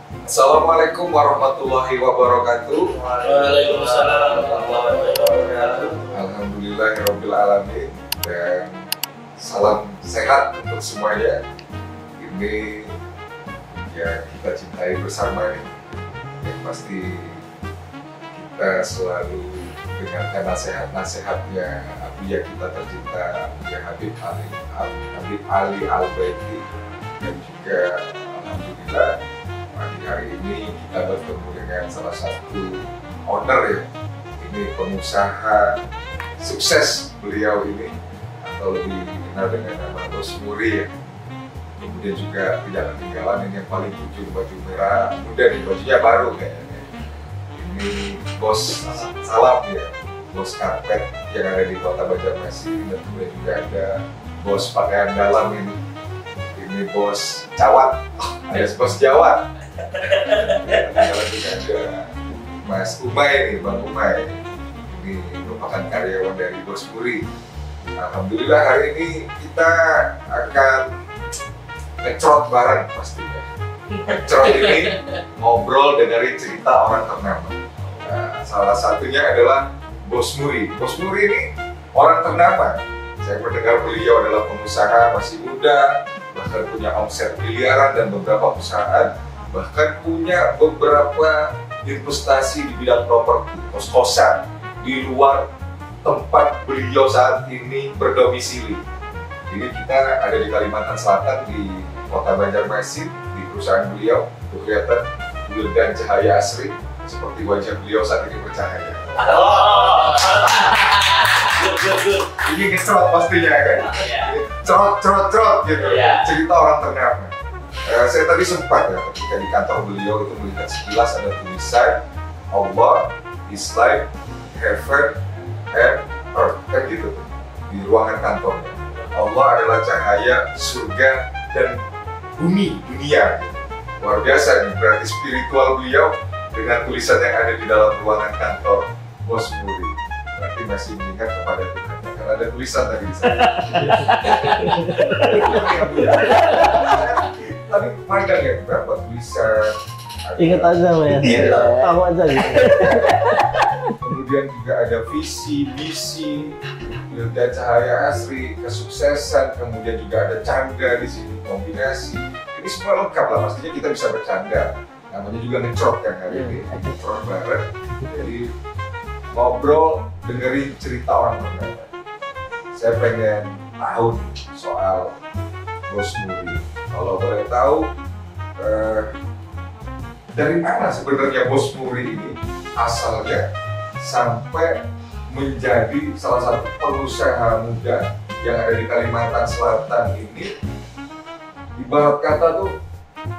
Assalamualaikum warahmatullahi wabarakatuh. Waalaikumsalam warahmatullahi wabarakatuh. Alhamdulillahirabbil alamin dan salam sehat untuk semuanya. Ini ya kita cintai bersama nih. Yang pasti kita selalu dengarkan nasihat-nasihatnya Abuya kita tercinta ya Habib Ali Al-Baiti, dan juga alhamdulillah pagi hari ini kita bertemu dengan salah satu owner ya, ini pengusaha sukses beliau ini, atau lebih dikenal dengan nama Bos Muri ya. Kemudian juga tidak ketinggalan ini yang paling ujung baju merah muda nih, bajunya baru kayaknya. Ini Bos Salam ya, Bos Karpet yang ada di Kota Banjarmasin, dan kemudian juga ada Bos Pakaian Dalam ini Bos Cawat, alias Bos Jawa. Kemudian juga ada Mas Umay nih, Bang Umay. Ini merupakan karyawan dari Bos Muri. Alhamdulillah hari ini kita akan ngecrot bareng pastinya. Ngecrot ini ngobrol dari cerita orang ternama. Nah, salah satunya adalah Bos Muri. Bos Muri ini orang ternama. Saya mendengar beliau adalah pengusaha masih muda, bahkan punya omset miliaran dan beberapa perusahaan, bahkan punya beberapa investasi di bidang properti, kos-kosan di luar tempat beliau saat ini berdomisili. Jadi kita ada di Kalimantan Selatan, di Kota Banjarmasin, di perusahaan beliau. Itu kelihatan Wildan Cahaya Asri, seperti wajah beliau saat ini bercahaya. Ini ngecrot pastinya kan? Cerot gitu, cerita orang ternama. Saya tadi sempat ya ketika di kantor beliau itu melihat sekilas ada tulisan Allah is life, heaven, and earth, kan gitu di ruangan kantornya. Allah adalah cahaya surga dan bumi, dunia. Luar biasa nih, berarti spiritual beliau dengan tulisan yang ada di dalam ruangan kantor Bos Muri. Berarti masih mengingat kepada Tuhan, karena ada tulisan tadi di sana. Tadi pandang ya berapa tulisan. Ingat aja ya, tahu aja gitu. Kemudian juga ada visi, misi, Wildan Cahaya Asri, kesuksesan, kemudian juga ada canda di sini, kombinasi. Ini semua lengkap lah, pastinya kita bisa bercanda. Namanya juga ngecrot kan hari ini, ngecrot bareng. Jadi ngobrol, dengerin cerita orang ternama. Saya pengen tahu soal Bos Muri. Kalau boleh tahu, dari mana sebenarnya Bos Muri ini asalnya sampai menjadi salah satu pengusaha muda yang ada di Kalimantan Selatan ini? Ibarat kata tuh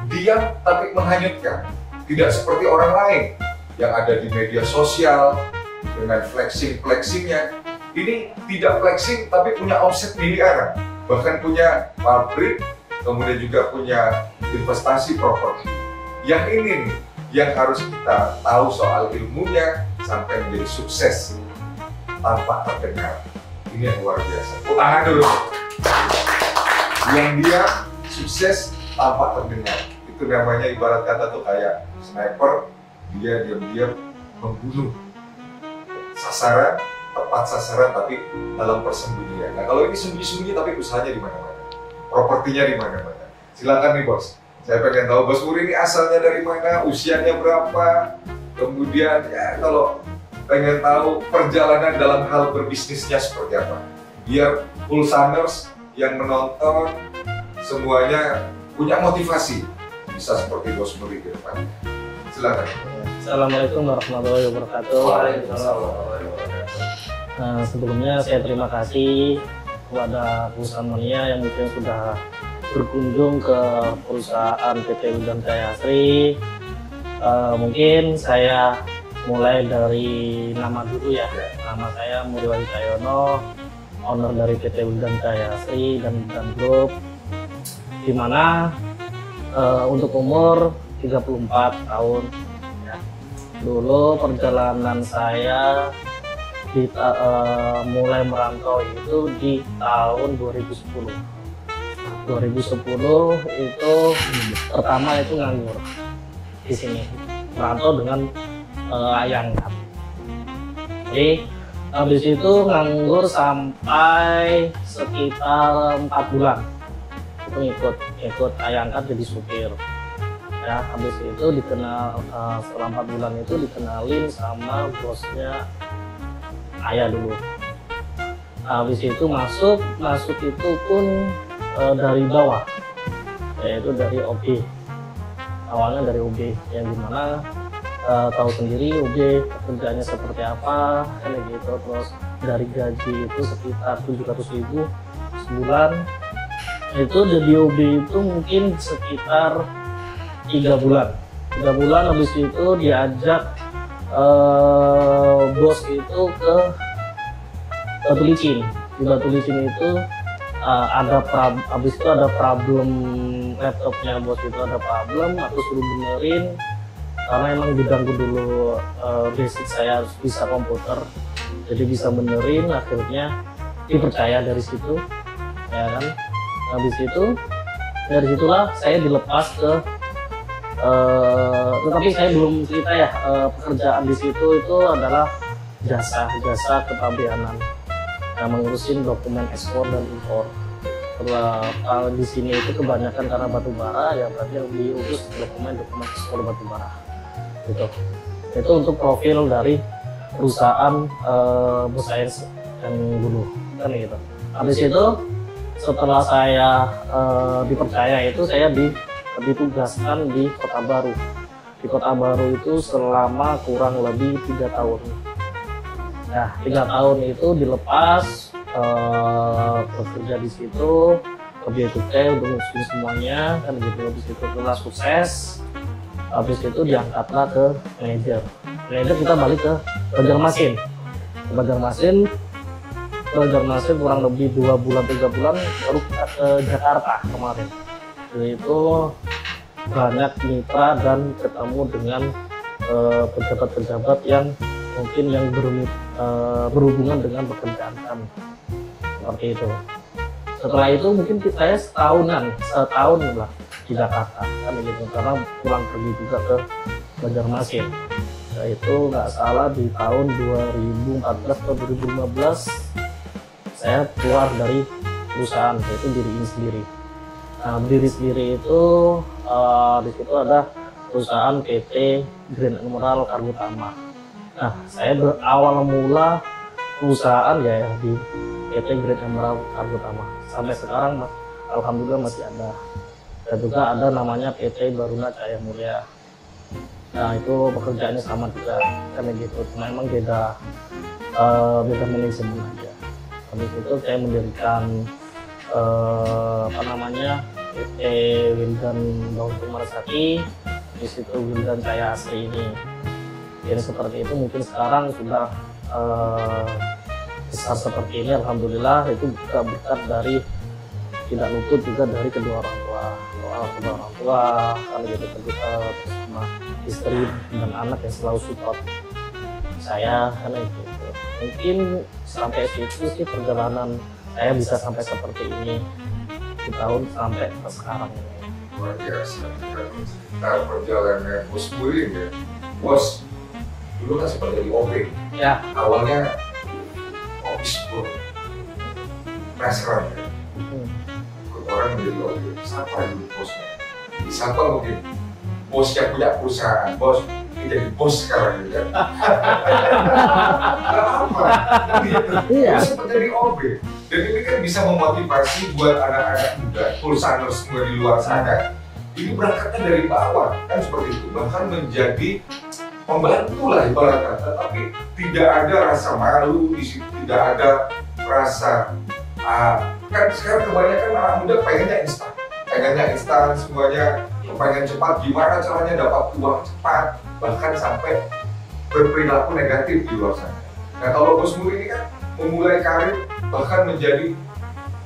diam tapi menghanyutkan, tidak seperti orang lain yang ada di media sosial dengan flexingnya. Ini tidak flexing tapi punya omset miliaran, bahkan punya pabrik, kemudian juga punya investasi properti. Yang ini nih yang harus kita tahu soal ilmunya sampai menjadi sukses tanpa terdengar. Ini yang luar biasa. Tangan dulu. Yang dia sukses tanpa terdengar. Itu namanya ibarat kata tuh kayak sniper, dia diam-diam membunuh sasaran, tepat sasaran tapi dalam persembunyian. Nah kalau ini sembunyi-sembunyi tapi usahanya di mana-mana, propertinya di mana-mana. Silakan nih Bos. Saya pengen tahu Bos Muri ini asalnya dari mana, usianya berapa, kemudian ya kalau pengen tahu perjalanan dalam hal berbisnisnya seperti apa. Biar Pulsaners yang menonton semuanya punya motivasi bisa seperti Bos Muri ke depan. Silakan. Assalamualaikum warahmatullahi wabarakatuh. Nah, sebelumnya saya terima kasih kepada perusahaan Mania yang mungkin sudah berkunjung ke perusahaan PT Wildan Cahaya Asri. Mungkin saya mulai dari nama dulu ya. Nama saya Muri Wahyu Cahyono, owner dari PT Wildan Cahaya Asri dan Group, di mana untuk umur 34 tahun. Dulu perjalanan saya mulai merantau itu di tahun 2010. 2010 itu pertama itu nganggur. di sini, merantau dengan ayah angkat. Jadi habis itu nganggur sampai sekitar 4 bulan. Itu ikut ayah angkat jadi supir. Ya, habis itu dikenal setelah 4 bulan itu dikenalin sama bosnya ayah dulu. Habis itu masuk itu pun dari bawah, yaitu dari OB. Awalnya dari OB, yang dimana tahu sendiri OB kerjanya seperti apa, kayak gitu. Terus dari gaji itu sekitar 700.000 sebulan. Itu jadi OB itu mungkin sekitar 3 bulan. 3 bulan habis itu diajak bos itu ke Batu Licin. Di Batu Licin itu habis itu ada problem laptopnya bos itu ada problem, aku suruh benerin karena emang diganggu dulu basic saya bisa komputer, jadi bisa benerin. Akhirnya dipercaya dari situ, ya kan. Habis itu dari situlah saya dilepas ke tetapi saya belum cerita ya, pekerjaan di situ itu adalah jasa kepabeanan, mengurusin dokumen ekspor dan impor. Kalau di sini itu kebanyakan karena batu bara, ya berarti yang diurus dokumen ekspor batu bara. Gitu. Itu untuk profil dari perusahaan bos saya yang dulu, kan gitu. Habis itu setelah saya dipercaya itu saya ditugaskan di Kota Baru. Di Kota Baru itu selama kurang lebih 3 tahun. Nah, 3 tahun itu dilepas bekerja di situ, kerja cukai untuk ngurusin semuanya, kan gitu. Habis itu setelah sukses, habis itu diangkatlah ke manajer. Manajer kita balik ke Banjarmasin. Banjarmasin kurang lebih 2 bulan 3 bulan baru kita ke Jakarta kemarin. Jadi itu banyak mitra dan ketemu dengan pejabat-pejabat yang mungkin yang berhubungan dengan pekerjaan kami, seperti itu. Setelah itu mungkin saya setahun lah di Jakarta, kan gitu, karena pulang pergi juga ke Banjarmasin. Nah, itu nggak salah di tahun 2014 atau 2015 saya keluar dari perusahaan, yaitu diri sendiri. Nah, berdiri sendiri itu di situ ada perusahaan PT Grand Emerald Kargo Tama. Nah, saya berawal mula perusahaan ya di PT Grand Emerald Kargo Tama. Sampai sekarang alhamdulillah masih ada. Dan juga ada namanya PT Baruna Cahaya Mulia. Nah, itu pekerjaannya sama juga, karena gitu. Memang beda manajemen aja. Habis itu saya mendirikan PT Wildan Daun Kumarsati, di situ Wildan Cahaya Asri ini. Jadi seperti itu, mungkin sekarang sudah besar seperti ini, alhamdulillah. Itu juga berkat dari, tidak luput juga dari kedua orang tua, kalau gitu, sama istri dan anak yang selalu support saya, karena itu. Mungkin sampai situ sih perjalanan saya bisa sampai seperti ini di tahun sampai sekarang ini. Luar biasa. Nah, perjalanan Bos Burin ya, Bos dulu kan sempat jadi OB. Ya. Awalnya office boy, restoran ya. Ikut orang menjadi OB. Siapa dulu bosnya? Siapa mungkin bos yang punya perusahaan, bos ini jadi bos sekarang gitu kan? Apa? Iya. Sempat jadi OB. Dan ini kan bisa memotivasi buat anak-anak muda, pulsaner semua di luar sana. Ini berangkatnya dari bawah, kan seperti itu. Bahkan menjadi membantu lah ibaratnya, tetapi tidak ada rasa malu di situ, tidak ada rasa kan sekarang kebanyakan anak muda pengennya instan semuanya, pengen cepat, gimana caranya dapat uang cepat, bahkan sampai berperilaku negatif di luar sana. Nah, kalau Bos Muri ini kan memulai karir bahkan menjadi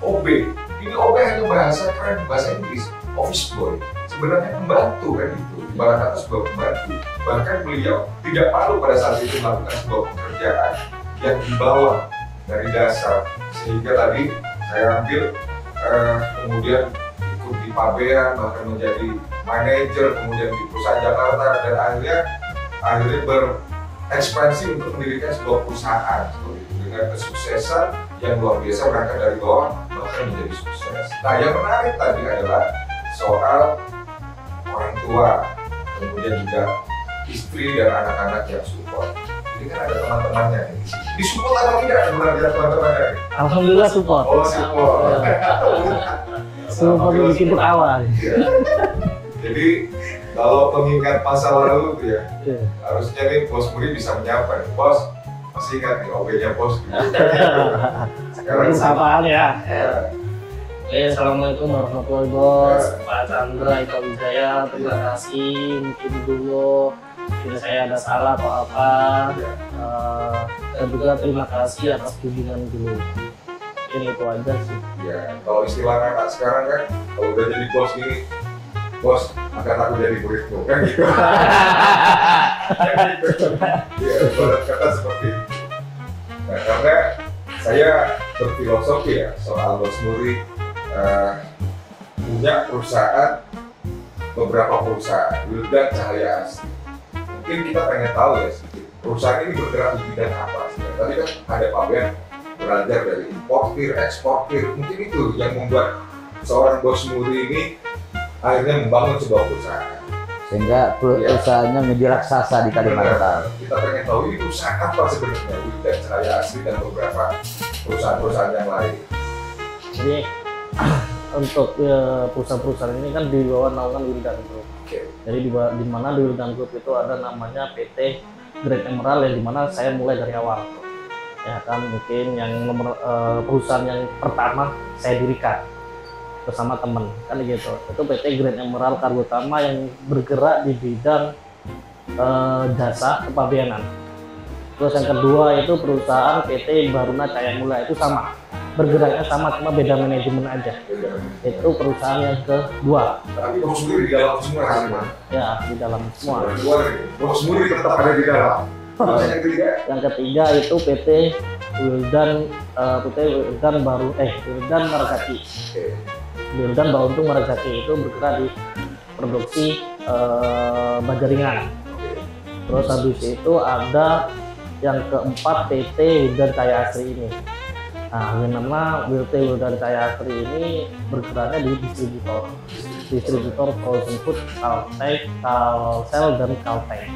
OB. Ini OB hanya bahasa keren, bahasa Inggris, office boy. Sebenarnya pembantu kan itu, ibarat kata sebuah pembantu. Bahkan beliau tidak malu pada saat itu melakukan sebuah pekerjaan yang dibawa dari dasar. Sehingga tadi saya ambil kemudian ikut di pabean, bahkan menjadi manajer, kemudian di perusahaan Jakarta, dan akhirnya berekspansi untuk mendirikan sebuah perusahaan seperti itu, dengan kesuksesan yang luar biasa, berangkat dari bawah bahkan menjadi sukses. Nah, yang menarik tadi adalah soal orang tua, kemudian juga istri dan anak-anak yang support. Ini kan ada teman-temannya nih. Di support atau tidak sebenarnya teman-temannya? Alhamdulillah support. Oh, support. Support bikin awal. Iya. Jadi kalau pengingat masa lalu tuh ya, Iya. harusnya nih Bos Muri bisa menyapa nih, Bos. Masih ingat nih OB-nya Bos? Sekarang Sapaan ya. Ya. Assalamualaikum warahmatullahi wabarakatuh. Pak Chandra Eka Wijaya, terima kasih. Mungkin dulu saya ada salah atau apa. Dan juga terima kasih atas kunjungan dulu. Ini itu aja sih. Ya, kalau istilah anak sekarang kan, kalau udah jadi bos gini, bos, angkat aku jadi muridmu, kan gitu. Ya, ibarat kata seperti itu. Nah, karena saya berfilosofi ya soal Bos Muri, punya perusahaan, beberapa perusahaan, Wildan Cahaya Asri. Mungkin kita pengen tahu ya sedikit, perusahaan ini bergerak di bidang apa sih? Tadi kan ada Pak Ben belajar dari importir, eksportir, mungkin itu yang membuat seorang Bos Muri ini akhirnya membangun sebuah perusahaan. Sehingga perusahaannya menjadi raksasa di Kalimantan. Kita pengen tahu ini perusahaan apa sebenarnya, Wildan Cahaya Asri dan beberapa perusahaan-perusahaan yang lain. Jadi untuk perusahaan-perusahaan ini kan di bawah naungan Wildan Group. Oke. Jadi di mana di Wildan Group itu ada namanya PT Grand Emerald, yang dimana saya mulai dari awal. Ya kan, mungkin yang nomor perusahaan yang pertama saya dirikan bersama teman kan gitu. Itu PT Grand Emerald Kargo Utama yang bergerak di bidang jasa kepabeanan. Terus yang kedua itu perusahaan PT Baruna Cahaya Mulia, itu sama, bergeraknya sama, cuma beda manajemen aja. Itu perusahaan yang kedua. Tapi Bos Muri di dalam semua hasilnya. Ya, di dalam semua. Bos Muri tetap ada di dalam. Terus yang ketiga, Yang ketiga itu PT Wildan Wildan Maragati. oke. Wildan Bauntung Maragati itu bergerak di produksi baja ringan. Terus habis itu ada yang keempat PT Wildan Cahaya Asri ini. Nah, yang nama PT Wildan Cahaya Asri ini bergeraknya di distributor frozen food, Caltech, Calsel dan Caltech.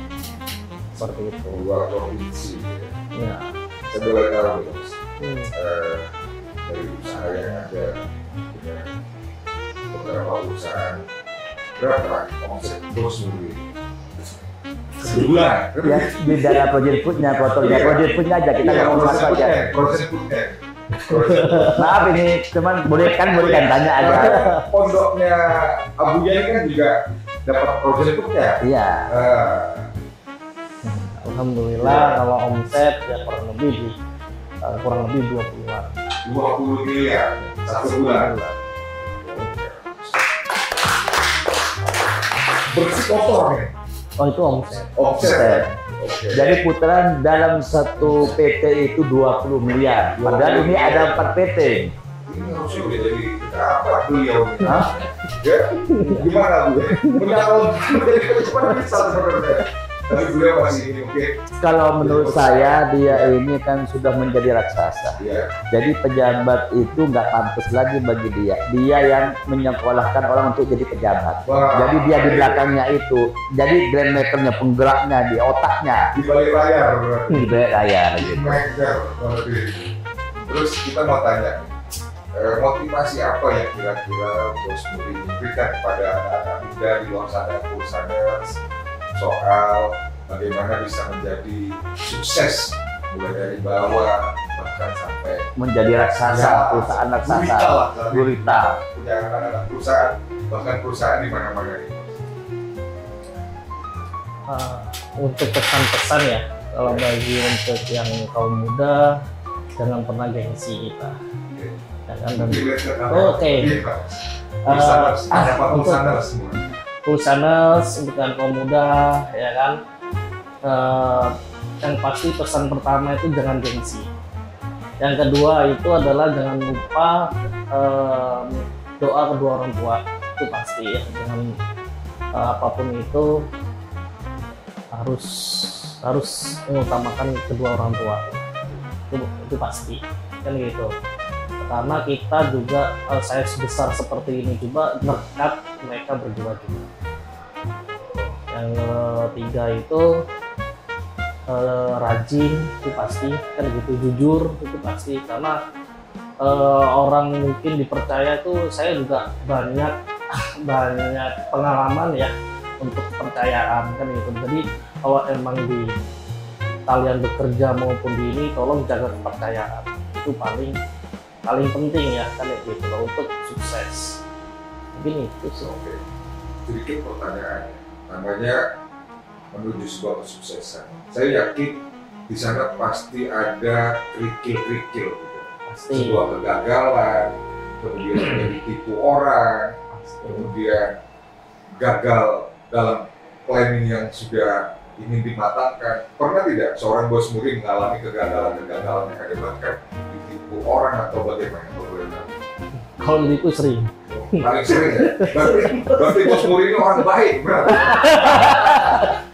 Seperti itu. Dua provinsi. Ya. Saya boleh tahu Bos, dari usaha yang ada dengan beberapa perusahaan, berapa omset Bos Muri sebulan? Ya, di dalam project foodnya, project foodnya aja kita ngomong satu aja. Proses foodnya. Maaf ini cuman boleh kan tanya aja. Pondoknya Abuya ini kan juga dapat proses foodnya. Iya. Alhamdulillah kalau omset ya kurang lebih 20-an. 20 miliar satu bulan. Bersih kotor nih. Oh, itu omset. Offset. Oke. Jadi putaran dalam satu PT itu 20 miliar. Padahal ini ada 4 PT. Ini harusnya udah jadi apa beliau ini? Hah? Ya, gimana Bu? Menyalon menjadi cepat bisa sebenarnya. Tapi beliau masih ini mungkin. Kalau menurut saya dia ini kan sudah menjadi raksasa. Ya. Jadi pejabat itu nggak pantas lagi bagi dia. Dia yang menyekolahkan orang untuk jadi pejabat. Wah. Jadi dia di belakangnya itu. Jadi grand makernya, penggeraknya di otaknya. Di balik layar berarti. Di balik layar gitu. Maker berarti. Terus kita mau tanya, motivasi apa yang kira-kira Bos Muri memberikan kepada anak-anak muda di luar sana, Pulsaners, soal bagaimana bisa menjadi sukses mulai dari bawah bahkan sampai Menjadi raksasa, perusahaan raksasa, gurita. punya anak-anak perusahaan, bahkan perusahaan di mana-mana nih. Untuk pesan-pesan ya, kalau bagi untuk yang kaum muda, jangan pernah gengsi kita. Ya kan, dan Oke. Pulsaners semua. Pulsaners untuk yang kaum muda, ya kan. Yang pasti pesan pertama itu jangan gengsi. Yang kedua itu adalah jangan lupa doa kedua orang tua, itu pasti ya. apapun itu harus mengutamakan kedua orang tua, itu pasti kan gitu. Karena kita juga saya sebesar seperti ini juga berkat mereka berdua juga. Yang ketiga itu rajin, itu pasti kan gitu, jujur itu pasti. Karena orang mungkin dipercaya itu, saya juga banyak pengalaman ya untuk kepercayaan kan gitu. Jadi kalau emang di kalian bekerja maupun di ini, tolong jaga kepercayaan, itu paling penting ya kan gitu loh, untuk sukses. Mungkin itu sih. Oke, sedikit pertanyaan, namanya menuju sebuah kesuksesan. Saya yakin di sana pasti ada kerikil-kerikil gitu. Pasti. Sebuah kegagalan, kemudian ada ditipu orang, kemudian gagal dalam planning yang sudah ingin dimatangkan. Pernah tidak seorang bos muri mengalami kegagalan-kegagalan yang ada, bahkan ditipu orang atau bagaimana? Kalau itu sering. Paling sering ya? Berarti bos muri ini orang baik, berarti?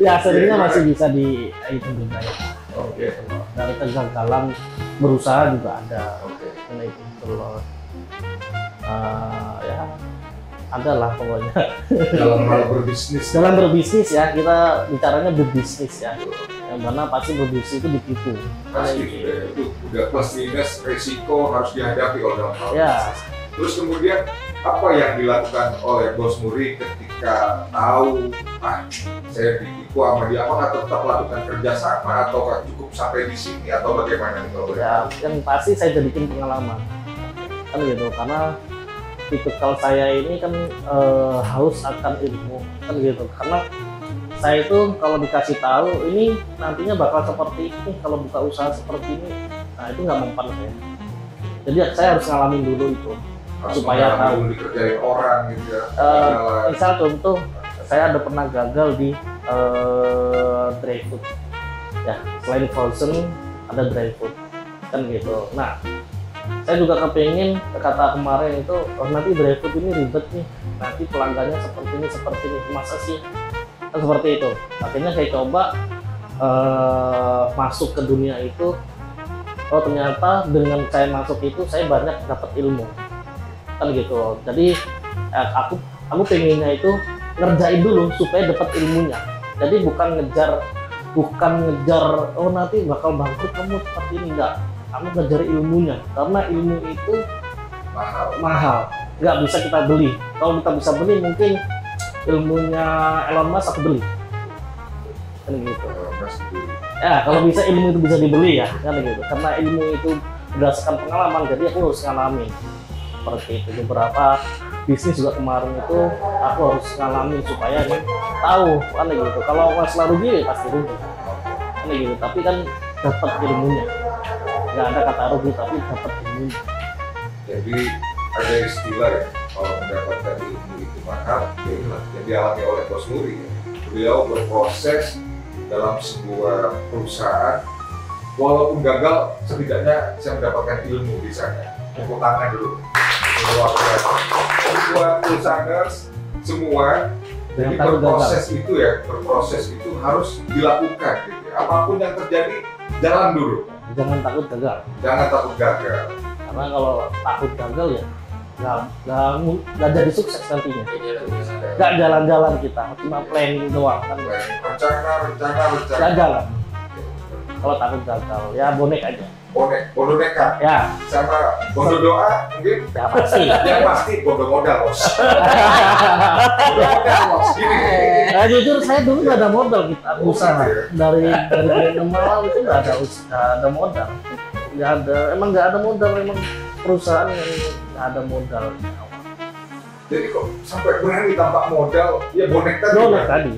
Ya seringnya masih bisa itu juga ya. Oke. Dari kegagalan berusaha juga ada. Oke. Karena itu loh. Ya ada lah pokoknya. Dalam hal berbisnis. Dalam berbisnis ya, kita bicaranya berbisnis ya. Yang mana pasti berbisnis itu ditipu. Pasti itu udah plus minus resiko harus dihadapi oleh dalam hal Ya. bisnis. Terus kemudian apa yang dilakukan oleh bos muri ketika tahu saya ditipu sama dia? Apakah tetap lakukan kerjasama atau cukup sampai di sini atau bagaimana nih kalau boleh? Ya, yang pasti saya jadikan pengalaman kan gitu, karena tipikal saya ini kan haus akan ilmu kan gitu. Karena saya itu kalau dikasih tahu ini nantinya bakal seperti ini, kalau buka usaha seperti ini, nah itu nggak mempan saya. Jadi saya harus ngalamin dulu itu Harus supaya tahu. dulu dikerjain orang gitu ya. Misal contoh, saya ada pernah gagal di dry food ya, selain frozen ada dry food kan gitu. Nah saya juga kepengen, kata kemarin itu, nanti dry food ini ribet nih, nanti pelanggannya seperti ini, masa sih kan seperti itu. Akhirnya saya coba masuk ke dunia itu. Oh ternyata dengan saya masuk itu saya banyak dapat ilmu kan gitu. Jadi aku pengennya itu ngerjain dulu supaya dapat ilmunya. Jadi bukan ngejar oh nanti bakal bangkrut kamu seperti ini, enggak. Kamu ngejar ilmunya, karena ilmu itu mahal, nggak bisa kita beli. Kalau kita bisa beli, mungkin ilmunya Elon Musk aku beli kan gitu. Ya kalau bisa ilmu itu bisa dibeli ya kan gitu, karena ilmu itu berdasarkan pengalaman, jadi aku harus ngalamin seperti itu. Beberapa bisnis juga kemarin itu aku harus ngalamin supaya tahu kan gitu. Kalau masalah rugi pasti rugi kan gitu, tapi kan dapat ilmunya. Nggak ada kata rugi, tapi dapat ilmunya. Jadi ada istilah ya, kalau mendapatkan ilmu itu mahal, ya inilah yang dialami oleh bos muri ya. Beliau berproses dalam sebuah perusahaan, walaupun gagal, setidaknya saya mendapatkan ilmu di sana. Tepuk tangan dulu. Buat perusahaaners semua, jadi berproses itu ya, berproses itu harus dilakukan gitu ya. Apapun yang terjadi, jalan dulu. Jangan takut gagal. Jangan takut gagal. Karena kalau takut gagal ya nggak jadi sukses nantinya. Nggak jalan-jalan kita, cuma planning doang kan. Rencana. Nggak jalan. Kalau takut gagal ya bonek aja. Bondo nekat. Ya. Sama bondo doa mungkin. Ya pasti. Yang pasti bondo modal bos. Bondo modal bos. Gini. Nah, jujur saya dulu nggak ada modal kita usaha dari Malang itu nggak ada modal. Emang nggak ada modal, memang perusahaan yang nggak ada modal. Jadi kok sampai berani tanpa modal, ya bonek tadi. Bonek kan? tadi.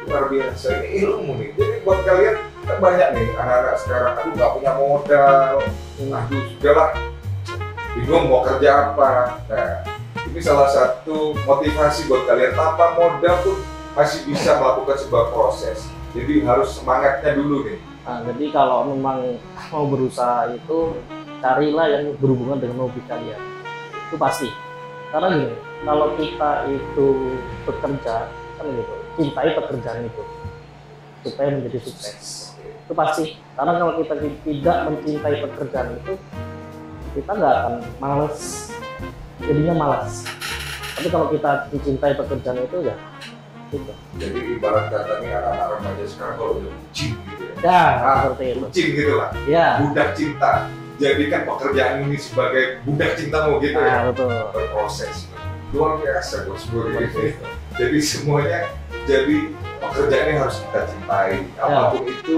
Luar biasa, ini ilmu nih. Jadi buat kalian kan banyak nih anak-anak sekarang, aku nggak punya modal, aduh sudahlah, bingung mau kerja apa. Nah, ini salah satu motivasi buat kalian, tanpa modal pun masih bisa melakukan sebuah proses. Jadi harus semangatnya dulu nih. Nah, jadi kalau memang mau berusaha itu carilah yang berhubungan dengan hobi kalian. Itu pasti. Karena gini, kalau kita itu bekerja kan gitu. Cintai pekerjaan itu supaya menjadi sukses. Itu pasti. Karena kalau kita tidak mencintai pekerjaan itu, kita nggak akan malas, jadinya malas. Tapi kalau kita mencintai pekerjaan itu ya gitu. Jadi ibarat kata nih anak-anak remaja sekarang kalau udah bucin gitu ya. Ya, seperti itu. Bucin gitu lah. Ya. Budak cinta. Jadikan pekerjaan ini sebagai budak cintamu gitu ya. Nah, betul. Berproses. Luar biasa bos gue ini. Jadi semuanya jadi pekerjaan yang harus kita cintai. Apapun itu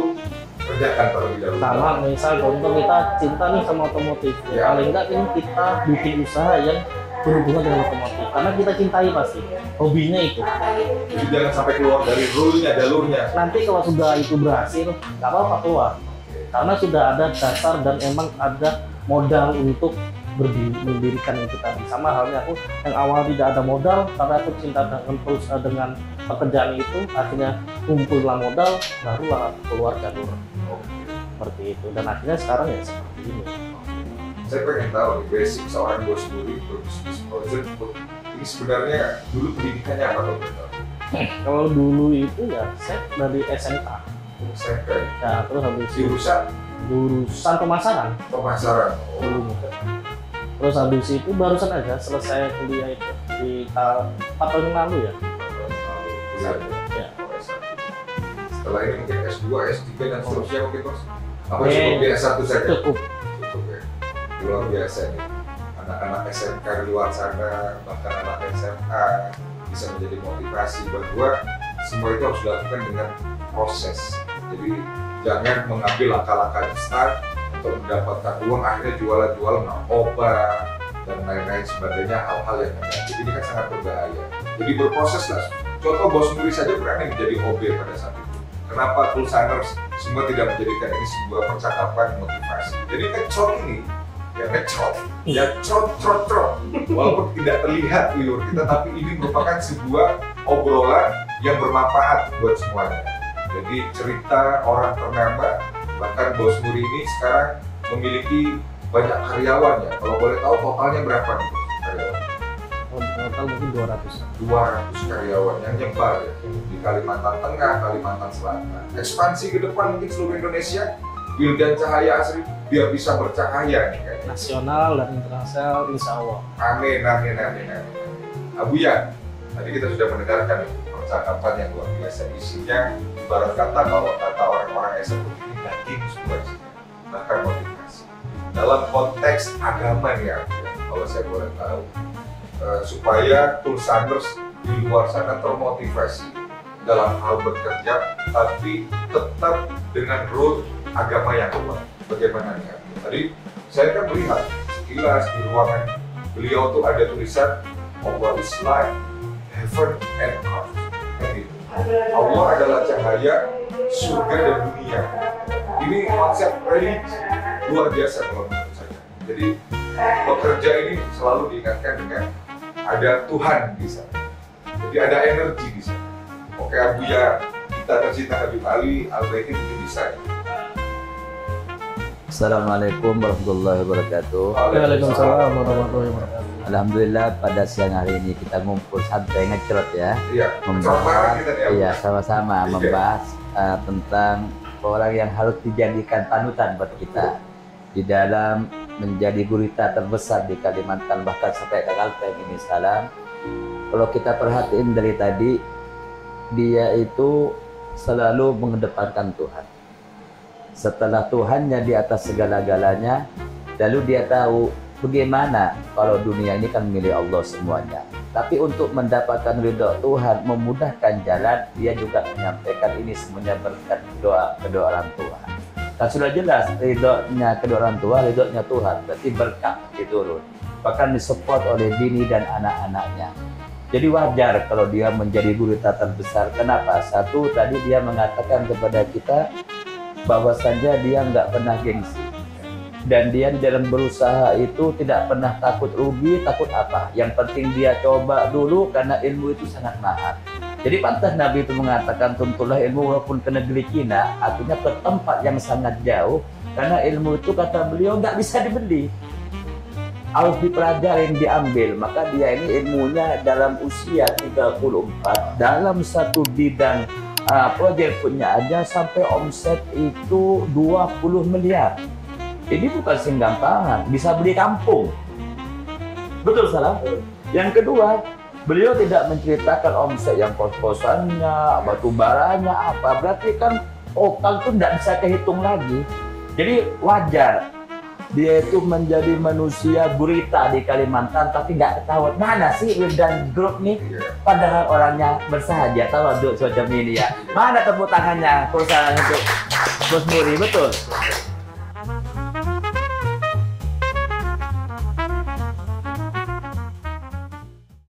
kerjakan terlebih dahulu. Sama misal contoh kita cinta nih sama otomotif. Ya. Paling enggak ini kita bikin usaha yang berhubungan dengan otomotif. Karena kita cintai pasti. Hobinya itu. Jadi jangan sampai keluar dari rule-nya, jalurnya. Nanti kalau sudah itu berhasil, nggak apa-apa keluar. Karena sudah ada dasar dan emang ada modal untuk mendirikan itu tadi. Sama halnya aku yang awal tidak ada modal, karena aku cinta dengan pekerjaan itu, akhirnya kumpullah modal, barulah keluar jalur seperti itu. Dan akhirnya sekarang ya seperti ini. Saya pengen tahu nih, basic seorang bos Muri berbisnis project ini sebenarnya dulu pendidikannya apa kalau boleh tahu? Kalau dulu itu ya saya dari SMK. Saya kan Ya, terus habis itu jurusan pemasaran. pemasaran. Dulu. Terus habis itu barusan aja selesai kuliah itu di 4 tahun yang lalu ya. Ya. Setelah ini mungkin S2, S3 dan seterusnya mungkin bos. Apa Oke. cukup di S1 saja? Cukup. Cukup ya. Luar biasa nih. Anak-anak SMK di luar sana, bahkan anak SMA bisa menjadi motivasi bahwa semua itu harus dilakukan dengan proses. Jadi jangan mengambil langkah-langkah instan untuk mendapatkan uang, akhirnya jualan-jualan narkoba dan lain-lain sebagainya, hal-hal yang negatif. Ini kan sangat berbahaya. Jadi berproses lah. Contoh bos Muri saja berani menjadi OB pada saat itu. Kenapa Pulsaners semua tidak menjadikan ini sebuah percakapan motivasi? Jadi ngecot ini, ya ngecot, ya trot. Walaupun tidak terlihat di luar kita, tapi ini merupakan sebuah obrolan yang bermanfaat buat semuanya. Jadi cerita orang ternama, bahkan bos Muri ini sekarang memiliki banyak karyawan ya. Kalau boleh tahu totalnya berapa nih karyawan? Total mungkin 200. 200 karyawan yang nyebar ya di Kalimantan Tengah, Kalimantan Selatan. Ekspansi ke depan mungkin seluruh Indonesia, Wildan Cahaya Asri biar bisa bercahaya nih kayaknya. Nasional dan internasional insya Allah. Amin. Abuya, tadi kita sudah mendengarkan percakapan yang luar biasa, isinya ibarat kata kalau kata orang-orang eksekutif ini daging semua isinya, bahkan motivasi. Dalam konteks agama nih ya, kalau saya boleh tahu, supaya Pulsaners di luar sana termotivasi dalam hal bekerja, tapi tetap dengan rule agama yang kuat. Bagaimana nih? Tadi saya kan melihat sekilas di ruangan beliau tuh ada tulisan Allah is light, heaven and earth. Kan gitu. Allah adalah cahaya surga dan dunia. Ini konsep religi luar biasa kalau menurut saya. Jadi bekerja ini selalu diingatkan dengan ada Tuhan di sana. Jadi ada energi di sana. Oke Abuya, kita tercinta Habib Ali Al-Baiti mungkin bisa. Assalamualaikum warahmatullahi wabarakatuh. Waalaikumsalam warahmatullahi wabarakatuh. Alhamdulillah pada siang hari ini kita ngumpul santai ngecrot ya. Iya, Membahas, kita nih. iya sama-sama Iya. membahas tentang orang yang harus dijadikan panutan buat kita di dalam menjadi gurita terbesar di Kalimantan, bahkan sampai ke Kalteng ini sekarang. Kalau kita perhatiin dari tadi, dia itu selalu mengedepankan Tuhan. Setelah Tuhannya di atas segala-galanya, lalu dia tahu bagaimana kalau dunia ini kan milik Allah semuanya. Tapi untuk mendapatkan ridho Tuhan, memudahkan jalan, dia juga menyampaikan ini semuanya berkat doa kedua orang tua. Kan sudah jelas ridhonya kedua orang tua, ridhonya Tuhan, berarti berkah diturun. Bahkan disupport oleh bini dan anak-anaknya. Jadi wajar kalau dia menjadi gurita terbesar. Kenapa? Satu, tadi dia mengatakan kepada kita bahwasannya dia nggak pernah gengsi. Dan dia di dalam berusaha itu tidak pernah takut rugi, takut apa. Yang penting dia coba dulu karena ilmu itu sangat mahal. Jadi pantas Nabi itu mengatakan tuntulah ilmu walaupun ke negeri Cina, artinya ke tempat yang sangat jauh. Karena ilmu itu kata beliau nggak bisa dibeli. harus dipelajarin, diambil. Maka dia ini ilmunya dalam usia 34 dalam satu bidang proyek punya aja sampai omset itu 20 miliar. Ini bukan singgampangan, bisa beli kampung. Betul salah? Yang kedua, beliau tidak menceritakan omset yang kos-kosannya, batu baranya apa. Berarti kan total itu tidak bisa kehitung lagi. Jadi wajar dia itu menjadi manusia gurita di Kalimantan, tapi nggak ketahuan mana sih Wildan Group nih. Padahal orangnya bersahaja, tawaduk semacam ini ya. Mana tepuk tangannya perusahaan untuk Bos Muri, betul.